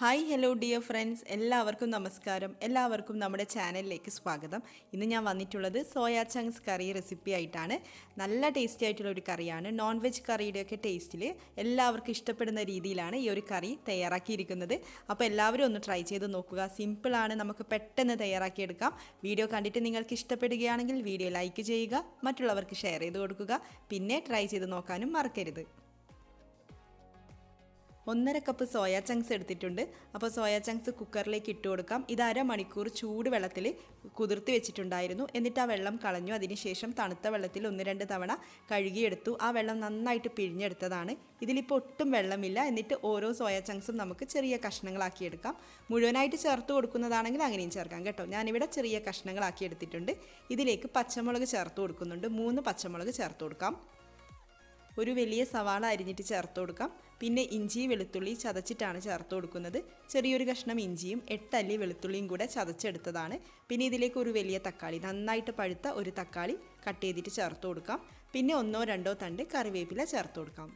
Hi hello dear friends, എല്ലാവർക്കും നമസ്കാരം. എല്ലാവർക്കും നമ്മുടെ ചാനലിലേക്ക് സ്വാഗതം. ഇന്ന് ഞാൻ വന്നിട്ടുള്ളത് സോയാ ചങ്ക്സ് കറി റെസിപ്പി ആയിട്ടാണ്. നല്ല ടേസ്റ്റി ആയിട്ടുള്ള ഒരു കറിയാണ്. നോൺ വെജ് കറിയുടെയൊക്കെ ടേസ്റ്റിൽ എല്ലാവർക്കും ഇഷ്ടപ്പെടുന്ന രീതിയിലാണ് ഈ ഒരു കറി തയ്യാറാക്കിയിരിക്കുന്നത്. അപ്പോൾ എല്ലാവരും ഒന്ന് ട്രൈ ചെയ്ത് നോക്കുക. സിമ്പിളാണ്, നമുക്ക് പെട്ടെന്ന് തയ്യാറാക്കിയെടുക്കാം. വീഡിയോ കണ്ടിട്ട് നിങ്ങൾക്ക് ഇഷ്ടപ്പെടുകയാണെങ്കിൽ വീഡിയോ ലൈക്ക് ചെയ്യുക, മറ്റുള്ളവർക്ക് ഷെയർ ചെയ്ത് കൊടുക്കുക. പിന്നെ ട്രൈ ചെയ്ത് നോക്കാനും മറക്കരുത്. 1.5 കപ്പ് സോയാ ചങ്ക്സ് എടുത്തിട്ടുണ്ട്. അപ്പോൾ സോയാ ചങ്ക്സ് കുക്കറിലേക്ക് ഇട്ട് കൊടുക്കാം. ഇത് അരമണിക്കൂർ ചൂട് വെള്ളത്തിൽ കുതിർത്തി വെച്ചിട്ടുണ്ടായിരുന്നു. എന്നിട്ട് ആ വെള്ളം കളഞ്ഞു. അതിനുശേഷം തണുത്ത വെള്ളത്തിൽ 1-2 തവണ കഴുകിയെടുത്തു. ആ വെള്ളം നന്നായിട്ട് പിഴിഞ്ഞെടുത്തതാണ്. ഇതിലിപ്പോൾ ഒട്ടും വെള്ളമില്ല. എന്നിട്ട് ഓരോ സോയാ ചങ്ക്സും നമുക്ക് ചെറിയ കഷ്ണങ്ങളാക്കിയെടുക്കാം. മുഴുവനായിട്ട് ചേർത്ത് കൊടുക്കുന്നതാണെങ്കിൽ അങ്ങനെയും ചേർക്കാം കേട്ടോ. ഞാനിവിടെ ചെറിയ കഷ്ണങ്ങളാക്കി എടുത്തിട്ടുണ്ട്. ഇതിലേക്ക് പച്ചമുളക് ചേർത്ത് കൊടുക്കുന്നുണ്ട്. 3 പച്ചമുളക് ചേർത്ത് കൊടുക്കാം. ഒരു വലിയ സവാള അരിഞ്ഞിട്ട് ചേർത്ത് കൊടുക്കാം. പിന്നെ ഇഞ്ചി വെളുത്തുള്ളി ചതച്ചിട്ടാണ് ചേർത്ത് കൊടുക്കുന്നത്. ചെറിയൊരു കഷ്ണം ഇഞ്ചിയും 8 അല്ലി വെളുത്തുള്ളിയും കൂടെ ചതച്ചെടുത്തതാണ്. പിന്നെ ഇതിലേക്ക് ഒരു വലിയ തക്കാളി, നന്നായിട്ട് പഴുത്ത ഒരു തക്കാളി കട്ട് ചെയ്തിട്ട് ചേർത്ത് കൊടുക്കാം. പിന്നെ 1-2 തണ്ട് കറിവേപ്പില ചേർത്ത് കൊടുക്കാം.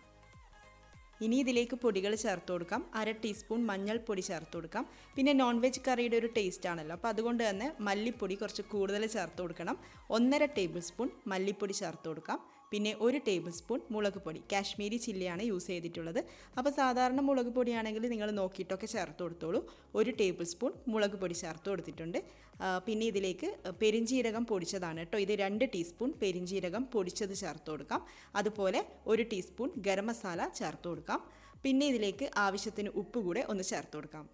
ഇനി ഇതിലേക്ക് പൊടികൾ ചേർത്ത് കൊടുക്കാം. 1/2 ടീസ്പൂൺ മഞ്ഞൾപ്പൊടി ചേർത്ത് കൊടുക്കാം. പിന്നെ നോൺ വെജ് കറിയുടെ ഒരു ടേസ്റ്റ് ആണല്ലോ, അപ്പോൾ അതുകൊണ്ട് തന്നെ മല്ലിപ്പൊടി കുറച്ച് കൂടുതൽ ചേർത്ത് കൊടുക്കണം. 1.5 ടേബിൾ സ്പൂൺ മല്ലിപ്പൊടി ചേർത്ത് കൊടുക്കാം. പിന്നെ 1 ടേബിൾ സ്പൂൺ മുളക് പൊടി, കാശ്മീരി ചില്ലിയാണ് യൂസ് ചെയ്തിട്ടുള്ളത്. അപ്പോൾ സാധാരണ മുളക് പൊടിയാണെങ്കിൽ നിങ്ങൾ നോക്കിയിട്ടൊക്കെ ചേർത്ത് കൊടുത്തോളൂ. 1 ടേബിൾ സ്പൂൺ മുളക് പൊടി ചേർത്ത് കൊടുത്തിട്ടുണ്ട്. പിന്നെ ഇതിലേക്ക് പെരിഞ്ജീരകം പൊടിച്ചതാണ് കേട്ടോ. ഇത് 2 ടീസ്പൂൺ പെരിഞ്ജീരകം പൊടിച്ചത് ചേർത്ത് കൊടുക്കാം. അതുപോലെ 1 ടീസ്പൂൺ ഗരം മസാല ചേർത്ത് കൊടുക്കാം. പിന്നെ ഇതിലേക്ക് ആവശ്യത്തിന് ഉപ്പ് കൂടെ ഒന്ന് ചേർത്ത് കൊടുക്കാം.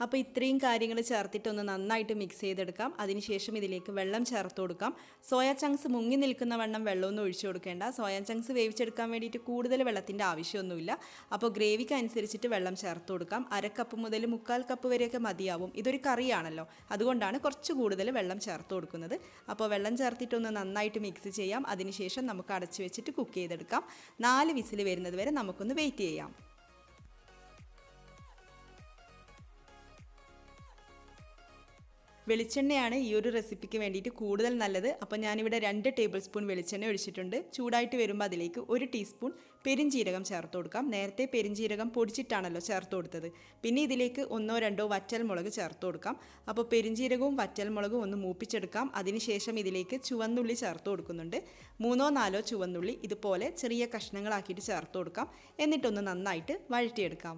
അപ്പോൾ ഇത്രയും കാര്യങ്ങൾ ചേർത്തിട്ട് ഒന്ന് നന്നായിട്ട് മിക്സ് ചെയ്തെടുക്കാം. അതിനുശേഷം ഇതിലേക്ക് വെള്ളം ചേർത്ത് കൊടുക്കാം. സോയാ ചങ്ക്സ് മുങ്ങി നിൽക്കുന്ന വണ്ണം വെള്ളമൊന്നും ഒഴിച്ചു കൊടുക്കേണ്ട. സോയാ ചങ്ക്സ് വേവിച്ചെടുക്കാൻ വേണ്ടിയിട്ട് കൂടുതൽ വെള്ളത്തിൻ്റെ ആവശ്യമൊന്നുമില്ല. അപ്പോൾ ഗ്രേവിക്ക് അനുസരിച്ചിട്ട് വെള്ളം ചേർത്ത് കൊടുക്കാം. 1/2 കപ്പ് മുതൽ 1/4 കപ്പ് വരെയൊക്കെ മതിയാവും. ഇതൊരു കറിയാണല്ലോ, അതുകൊണ്ടാണ് കുറച്ച് കൂടുതൽ വെള്ളം ചേർത്ത് കൊടുക്കുന്നത്. അപ്പോൾ വെള്ളം ചേർത്തിട്ടൊന്ന് നന്നായിട്ട് മിക്സ് ചെയ്യാം. അതിനുശേഷം നമുക്ക് അടച്ചു വെച്ചിട്ട് കുക്ക് ചെയ്തെടുക്കാം. 4 വിസിൽ വരുന്നത് വരെ നമുക്കൊന്ന് വെയിറ്റ് ചെയ്യാം. വെളിച്ചെണ്ണയാണ് ഈ ഒരു റെസിപ്പിക്ക് വേണ്ടിയിട്ട് കൂടുതൽ നല്ലത്. അപ്പോൾ ഞാനിവിടെ 2 ടേബിൾ സ്പൂൺ വെളിച്ചെണ്ണ ഒഴിച്ചിട്ടുണ്ട്. ചൂടായിട്ട് വരുമ്പോൾ അതിലേക്ക് 1 ടീസ്പൂൺ പെരിഞ്ജീരകം ചേർത്ത് കൊടുക്കാം. നേരത്തെ പെരിഞ്ജീരകം പൊടിച്ചിട്ടാണല്ലോ ചേർത്ത് കൊടുത്തത്. പിന്നെ ഇതിലേക്ക് 1-2 വറ്റൽമുളക് ചേർത്ത് കൊടുക്കാം. അപ്പോൾ പെരിഞ്ജീരകവും വറ്റൽമുളകും ഒന്ന് മൂപ്പിച്ചെടുക്കാം. അതിനുശേഷം ഇതിലേക്ക് ചുവന്നുള്ളി ചേർത്ത് കൊടുക്കുന്നുണ്ട്. 3-4 ചുവന്നുള്ളി ഇതുപോലെ ചെറിയ കഷ്ണങ്ങളാക്കിയിട്ട് ചേർത്ത് കൊടുക്കാം. എന്നിട്ടൊന്ന് നന്നായിട്ട് വഴറ്റിയെടുക്കാം.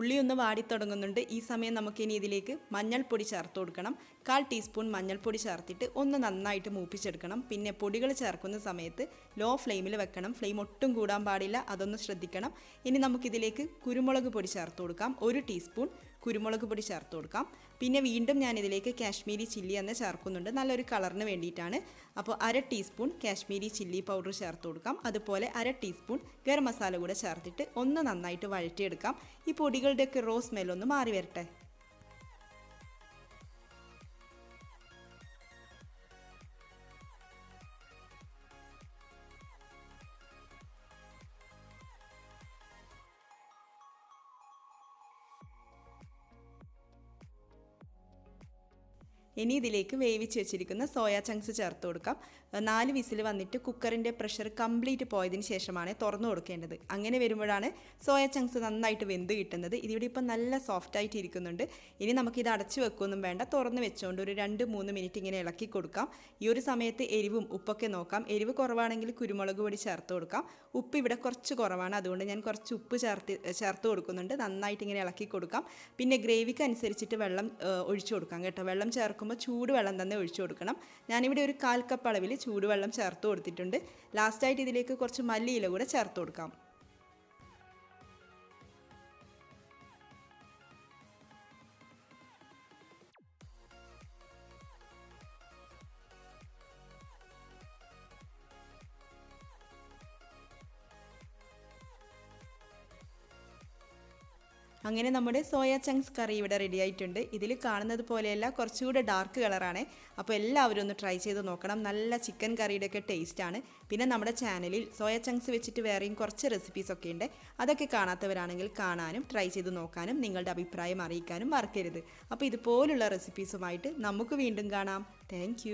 ഉള്ളി ഒന്ന് വാടിത്തുടങ്ങുന്നുണ്ട്. ഈ സമയം നമുക്കിനി ഇതിലേക്ക് മഞ്ഞൾപ്പൊടി ചേർത്ത് കൊടുക്കണം. 1/4 ടീസ്പൂൺ മഞ്ഞൾപ്പൊടി ചേർത്തിട്ട് ഒന്ന് നന്നായിട്ട് മൂപ്പിച്ചെടുക്കണം. പിന്നെ പൊടികൾ ചേർക്കുന്ന സമയത്ത് ലോ ഫ്ലെയിമിൽ വെക്കണം. ഫ്ലെയിം ഒട്ടും കൂടാൻ പാടില്ല, അതൊന്ന് ശ്രദ്ധിക്കണം. ഇനി നമുക്കിതിലേക്ക് കുരുമുളക് പൊടി ചേർത്ത് കൊടുക്കാം. 1 ടീസ്പൂൺ കുരുമുളക് പൊടി ചേർത്ത് കൊടുക്കാം. പിന്നെ വീണ്ടും ഞാനിതിലേക്ക് കാശ്മീരി ചില്ലി എന്ന് ചേർക്കുന്നുണ്ട്, നല്ലൊരു കളറിന് വേണ്ടിയിട്ടാണ്. അപ്പോൾ 1/2 ടീസ്പൂൺ കാശ്മീരി ചില്ലി പൗഡർ ചേർത്ത് കൊടുക്കാം. അതുപോലെ 1/2 ടീസ്പൂൺ ഗരം മസാല കൂടെ ചേർത്തിട്ട് ഒന്ന് നന്നായിട്ട് വഴറ്റിയെടുക്കാം. ഈ പൊടികളുടെയൊക്കെ റോ സ്മെല്ലൊന്ന് മാറി വരട്ടെ. ഇനി ഇതിലേക്ക് വേവിച്ച് വെച്ചിരിക്കുന്ന സോയാ ചങ്ക്സ് ചേർത്ത് കൊടുക്കാം. 4 വിസിൽ വന്നിട്ട് കുക്കറിൻ്റെ പ്രഷർ കംപ്ലീറ്റ് പോയതിന് ശേഷമാണ് തുറന്നു കൊടുക്കേണ്ടത്. അങ്ങനെ വരുമ്പോഴാണ് സോയാ ചങ്ക്സ് നന്നായിട്ട് വെന്ത് കിട്ടുന്നത്. ഇതിവിടെ ഇപ്പം നല്ല സോഫ്റ്റായിട്ട് ഇരിക്കുന്നുണ്ട്. ഇനി നമുക്കിത് അടച്ചു വെക്കൊന്നും വേണ്ട, തുറന്ന് വെച്ചുകൊണ്ട് ഒരു 2-3 മിനിറ്റ് ഇങ്ങനെ ഇളക്കി കൊടുക്കാം. ഈ ഒരു സമയത്ത് എരിവും ഉപ്പൊക്കെ നോക്കാം. എരിവ് കുറവാണെങ്കിൽ കുരുമുളക് പൊടി ചേർത്ത് കൊടുക്കാം. ഉപ്പ് ഇവിടെ കുറച്ച് കുറവാണ്, അതുകൊണ്ട് ഞാൻ കുറച്ച് ഉപ്പ് ചേർത്ത് കൊടുക്കുന്നുണ്ട്. നന്നായിട്ട് ഇങ്ങനെ ഇളക്കി കൊടുക്കാം. പിന്നെ ഗ്രേവിക്ക് അനുസരിച്ചിട്ട് വെള്ളം ഒഴിച്ചു കൊടുക്കാം കേട്ടോ. വെള്ളം ചേർക്കുമ്പോൾ ചൂടുവെള്ളം തന്നെ ഒഴിച്ചു കൊടുക്കണം. ഞാനിവിടെ ഒരു 1/4 കപ്പ് അളവിൽ ചൂടുവെള്ളം ചേർത്ത് കൊടുത്തിട്ടുണ്ട്. ലാസ്റ്റായിട്ട് ഇതിലേക്ക് കുറച്ച് മല്ലിയില കൂടെ ചേർത്ത് കൊടുക്കാം. അങ്ങനെ നമ്മുടെ സോയ ചങ്ക്സ് കറി ഇവിടെ റെഡി ആയിട്ടുണ്ട്. ഇതിൽ കാണുന്നത് പോലെയല്ല, കുറച്ചുകൂടെ ഡാർക്ക് കളറാണ്. അപ്പോൾ എല്ലാവരും ഒന്ന് ട്രൈ ചെയ്ത് നോക്കണം. നല്ല ചിക്കൻ കറിയുടെയൊക്കെ ടേസ്റ്റാണ്. പിന്നെ നമ്മുടെ ചാനലിൽ സോയ ചങ്ക്സ് വെച്ചിട്ട് വേറെയും കുറച്ച് റെസിപ്പീസൊക്കെ ഉണ്ട്. അതൊക്കെ കാണാത്തവരാണെങ്കിൽ കാണാനും ട്രൈ ചെയ്ത് നോക്കാനും നിങ്ങളുടെ അഭിപ്രായം അറിയിക്കാനും മറക്കരുത്. അപ്പോൾ ഇതുപോലുള്ള റെസിപ്പീസുമായിട്ട് നമുക്ക് വീണ്ടും കാണാം. താങ്ക്